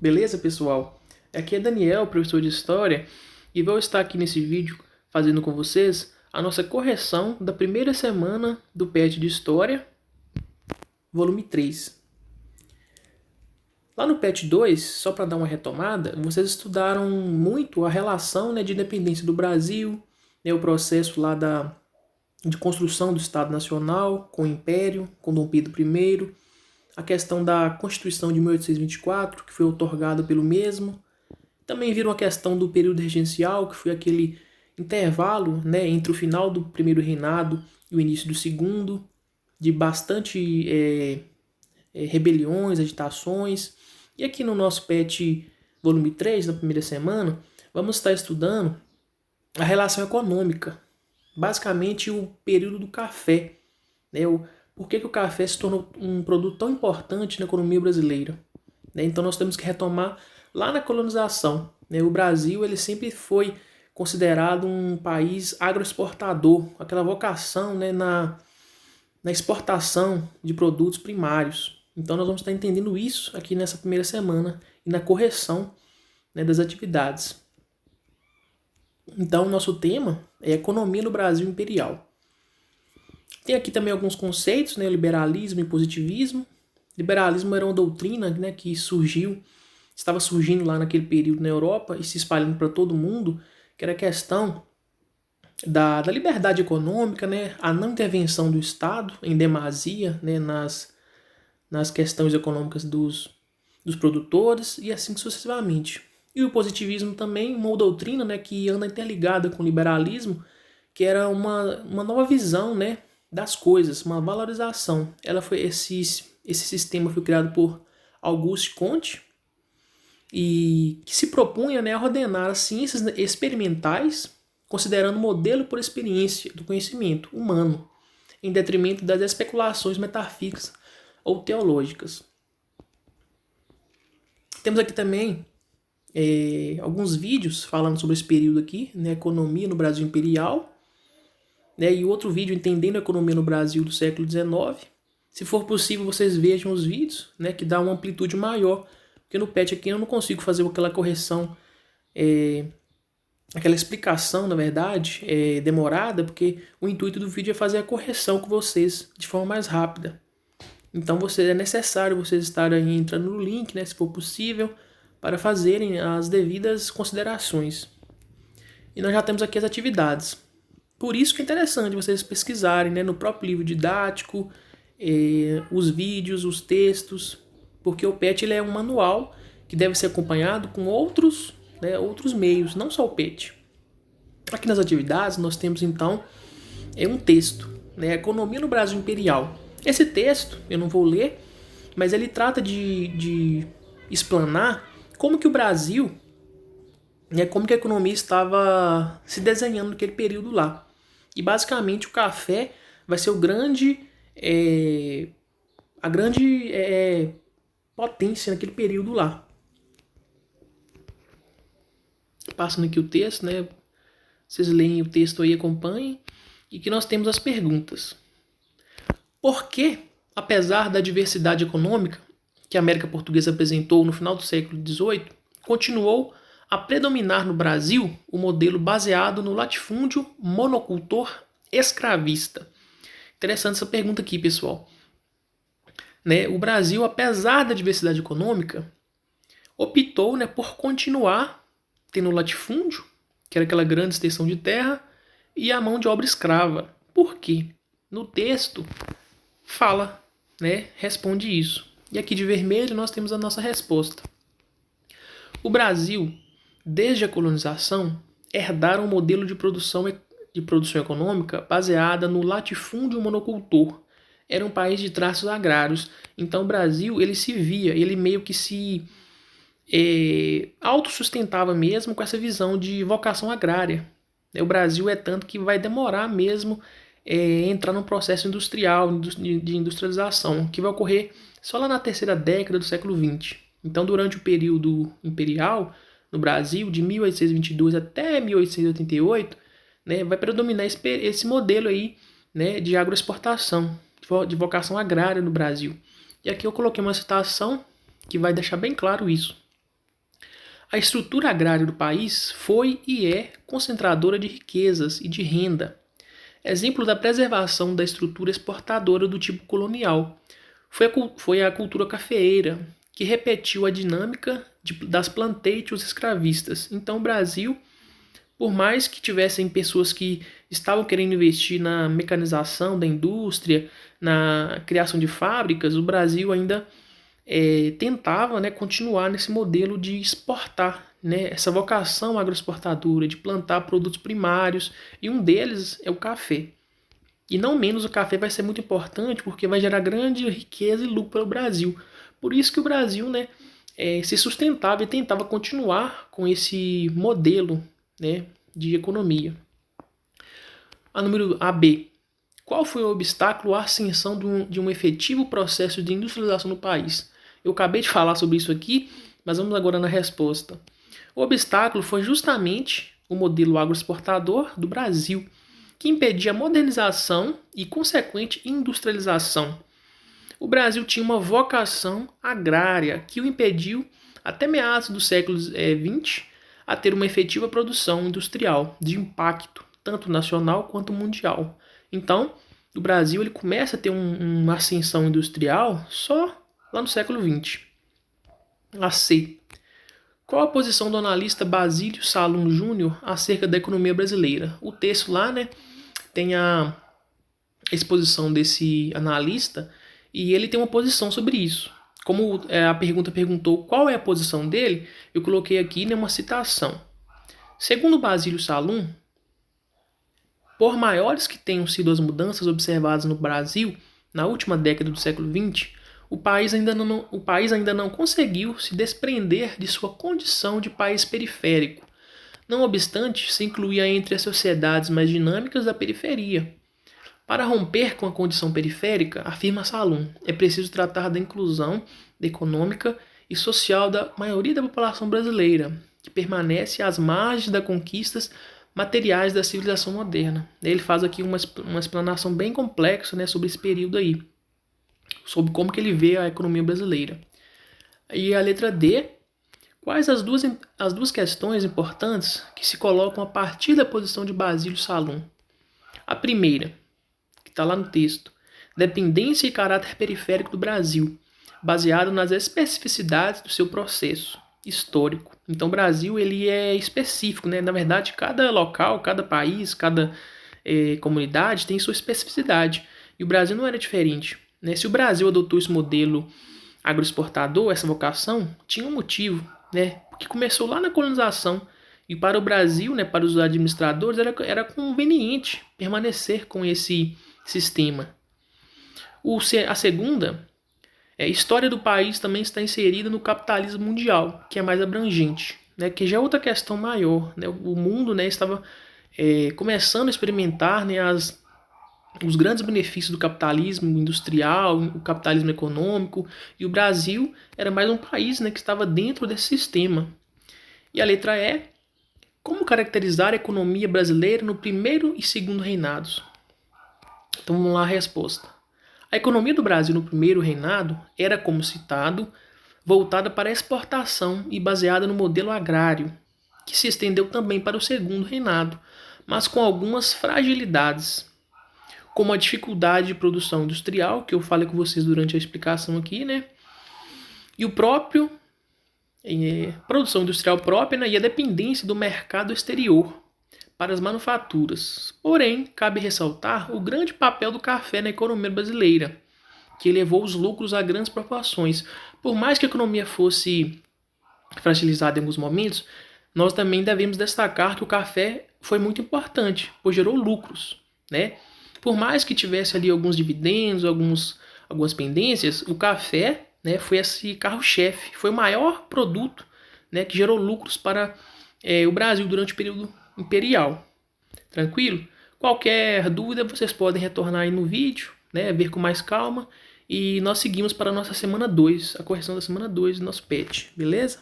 Beleza, pessoal? Aqui é Daniel, professor de História, e vou estar aqui nesse vídeo fazendo com vocês a nossa correção da primeira semana do PET de História, volume 3. Lá no PET 2, só para dar uma retomada, vocês estudaram muito a relação, de independência do Brasil, o processo lá de construção do Estado Nacional com o Império, com Dom Pedro I, a questão da Constituição de 1824, que foi outorgada pelo mesmo. Também viram a questão do período regencial, que foi aquele intervalo, entre o final do primeiro reinado e o início do segundo, de bastante rebeliões, agitações. E aqui no nosso PET volume 3, na primeira semana, vamos estar estudando a relação econômica, basicamente o período do café, por que o café se tornou um produto tão importante na economia brasileira. Então nós temos que retomar lá na colonização. O Brasil ele sempre foi considerado um país agroexportador, aquela vocação na exportação de produtos primários. Então nós vamos estar entendendo isso aqui nessa primeira semana e na correção das atividades. Então o nosso tema é economia no Brasil imperial. Tem aqui também alguns conceitos, liberalismo e positivismo. Liberalismo era uma doutrina que estava surgindo lá naquele período na Europa e se espalhando para todo mundo, que era a questão da liberdade econômica, a não intervenção do Estado em demasia nas questões econômicas dos produtores e assim sucessivamente. E o positivismo também, uma doutrina que anda interligada com o liberalismo, que era uma nova visão das coisas, uma valorização. Esse sistema foi criado por Auguste Comte e que se propunha a ordenar as ciências experimentais, considerando modelo por experiência do conhecimento humano, em detrimento das especulações metafísicas ou teológicas. Temos aqui também alguns vídeos falando sobre esse período aqui, economia no Brasil imperial, e outro vídeo entendendo a economia no Brasil do século XIX. Se for possível, vocês vejam os vídeos, que dá uma amplitude maior, porque no PET aqui eu não consigo fazer aquela correção, aquela explicação, na verdade, demorada, porque o intuito do vídeo é fazer a correção com vocês de forma mais rápida. Então é necessário vocês estarem entrando no link, se for possível, para fazerem as devidas considerações. E nós já temos aqui as atividades. Por isso que é interessante vocês pesquisarem no próprio livro didático, os vídeos, os textos, porque o PET ele é um manual que deve ser acompanhado com outros meios, não só o PET. Aqui nas atividades nós temos então um texto, Economia no Brasil Imperial. Esse texto eu não vou ler, mas ele trata de explanar como que o Brasil, como que a economia estava se desenhando naquele período lá. E basicamente o café vai ser a grande potência naquele período lá. Passando aqui o texto, vocês leem o texto aí, acompanhem. E que nós temos as perguntas. Por que, apesar da diversidade econômica que a América Portuguesa apresentou no final do século XVIII, continuou a predominar no Brasil o modelo baseado no latifúndio monocultor escravista? Interessante essa pergunta aqui, pessoal. O Brasil, apesar da diversidade econômica, optou por continuar tendo o latifúndio, que era aquela grande extensão de terra, e a mão de obra escrava. Por quê? No texto fala, responde isso. E aqui de vermelho nós temos a nossa resposta. O Brasil, desde a colonização, herdaram um modelo de produção econômica baseada no latifúndio monocultor. Era um país de traços agrários. Então o Brasil ele meio que se autossustentava mesmo com essa visão de vocação agrária. O Brasil é tanto que vai demorar mesmo entrar num processo industrial, de industrialização, que vai ocorrer só lá na terceira década do século XX. Então, durante o período imperial, no Brasil, de 1822 até 1888, vai predominar esse modelo aí, de agroexportação, de vocação agrária no Brasil. E aqui eu coloquei uma citação que vai deixar bem claro isso. A estrutura agrária do país foi e é concentradora de riquezas e de renda. Exemplo da preservação da estrutura exportadora do tipo colonial foi a cultura cafeeira, que repetiu a dinâmica das plantations escravistas. Então, o Brasil, por mais que tivessem pessoas que estavam querendo investir na mecanização da indústria, na criação de fábricas, o Brasil ainda tentava, né, continuar nesse modelo de exportar, né, essa vocação agroexportadora, de plantar produtos primários, e um deles é o café. E não menos o café vai ser muito importante porque vai gerar grande riqueza e lucro para o Brasil. Por isso que o Brasil, né, se sustentava e tentava continuar com esse modelo, né, de economia. A número AB. Qual foi o obstáculo à ascensão de um efetivo processo de industrialização no país? Eu acabei de falar sobre isso aqui, mas vamos agora na resposta. O obstáculo foi justamente o modelo agroexportador do Brasil, que impedia a modernização e consequente industrialização. O Brasil tinha uma vocação agrária que o impediu, até meados do século XX, a ter uma efetiva produção industrial de impacto, tanto nacional quanto mundial. Então, o Brasil ele começa a ter uma ascensão industrial só lá no século XX. A C. Qual a posição do analista Basílio Salum Júnior acerca da economia brasileira? O texto lá, né, tem a exposição desse analista e ele tem uma posição sobre isso. Como a pergunta perguntou qual é a posição dele, eu coloquei aqui, né, uma citação. Segundo Basílio Salum, por maiores que tenham sido as mudanças observadas no Brasil na última década do século XX, o país ainda não conseguiu se desprender de sua condição de país periférico. Não obstante, se incluía entre as sociedades mais dinâmicas da periferia. Para romper com a condição periférica, afirma Salum, é preciso tratar da inclusão econômica e social da maioria da população brasileira, que permanece às margens das conquistas materiais da civilização moderna. Ele faz aqui uma explanação bem complexa, né, sobre esse período aí, sobre como que ele vê a economia brasileira. E a letra D, quais as duas questões importantes que se colocam a partir da posição de Basílio Salum? A primeira, que está lá no texto, dependência e caráter periférico do Brasil, baseado nas especificidades do seu processo histórico. Então, o Brasil ele é específico, né? Na verdade, cada local, cada país, cada comunidade tem sua especificidade. E o Brasil não era diferente, né? Se o Brasil adotou esse modelo agroexportador, essa vocação, tinha um motivo, né? Porque começou lá na colonização. E para o Brasil, né, para os administradores, era conveniente permanecer com esse sistema. A segunda, a história do país também está inserida no capitalismo mundial, que é mais abrangente, né, que já é outra questão maior. Né, o mundo, né, estava começando a experimentar, né, os grandes benefícios do capitalismo industrial, o capitalismo econômico, e o Brasil era mais um país, né, que estava dentro desse sistema. E a letra E, como caracterizar a economia brasileira no primeiro e segundo reinados? Então vamos lá a resposta. A economia do Brasil no primeiro reinado era, como citado, voltada para a exportação e baseada no modelo agrário, que se estendeu também para o segundo reinado, mas com algumas fragilidades, como a dificuldade de produção industrial, que eu falei com vocês durante a explicação aqui, né? E o próprio produção industrial própria, né? E a dependência do mercado exterior para as manufaturas. Porém, cabe ressaltar o grande papel do café na economia brasileira, que elevou os lucros a grandes proporções. Por mais que a economia fosse fragilizada em alguns momentos, nós também devemos destacar que o café foi muito importante, pois gerou lucros, né? Por mais que tivesse ali alguns dividendos, algumas pendências, o café, né, foi esse carro-chefe, foi o maior produto, né, que gerou lucros para o Brasil durante o período imperial. Tranquilo? Qualquer dúvida vocês podem retornar aí no vídeo, né, ver com mais calma, e nós seguimos para a nossa semana 2, a correção da semana 2 do nosso PET, beleza?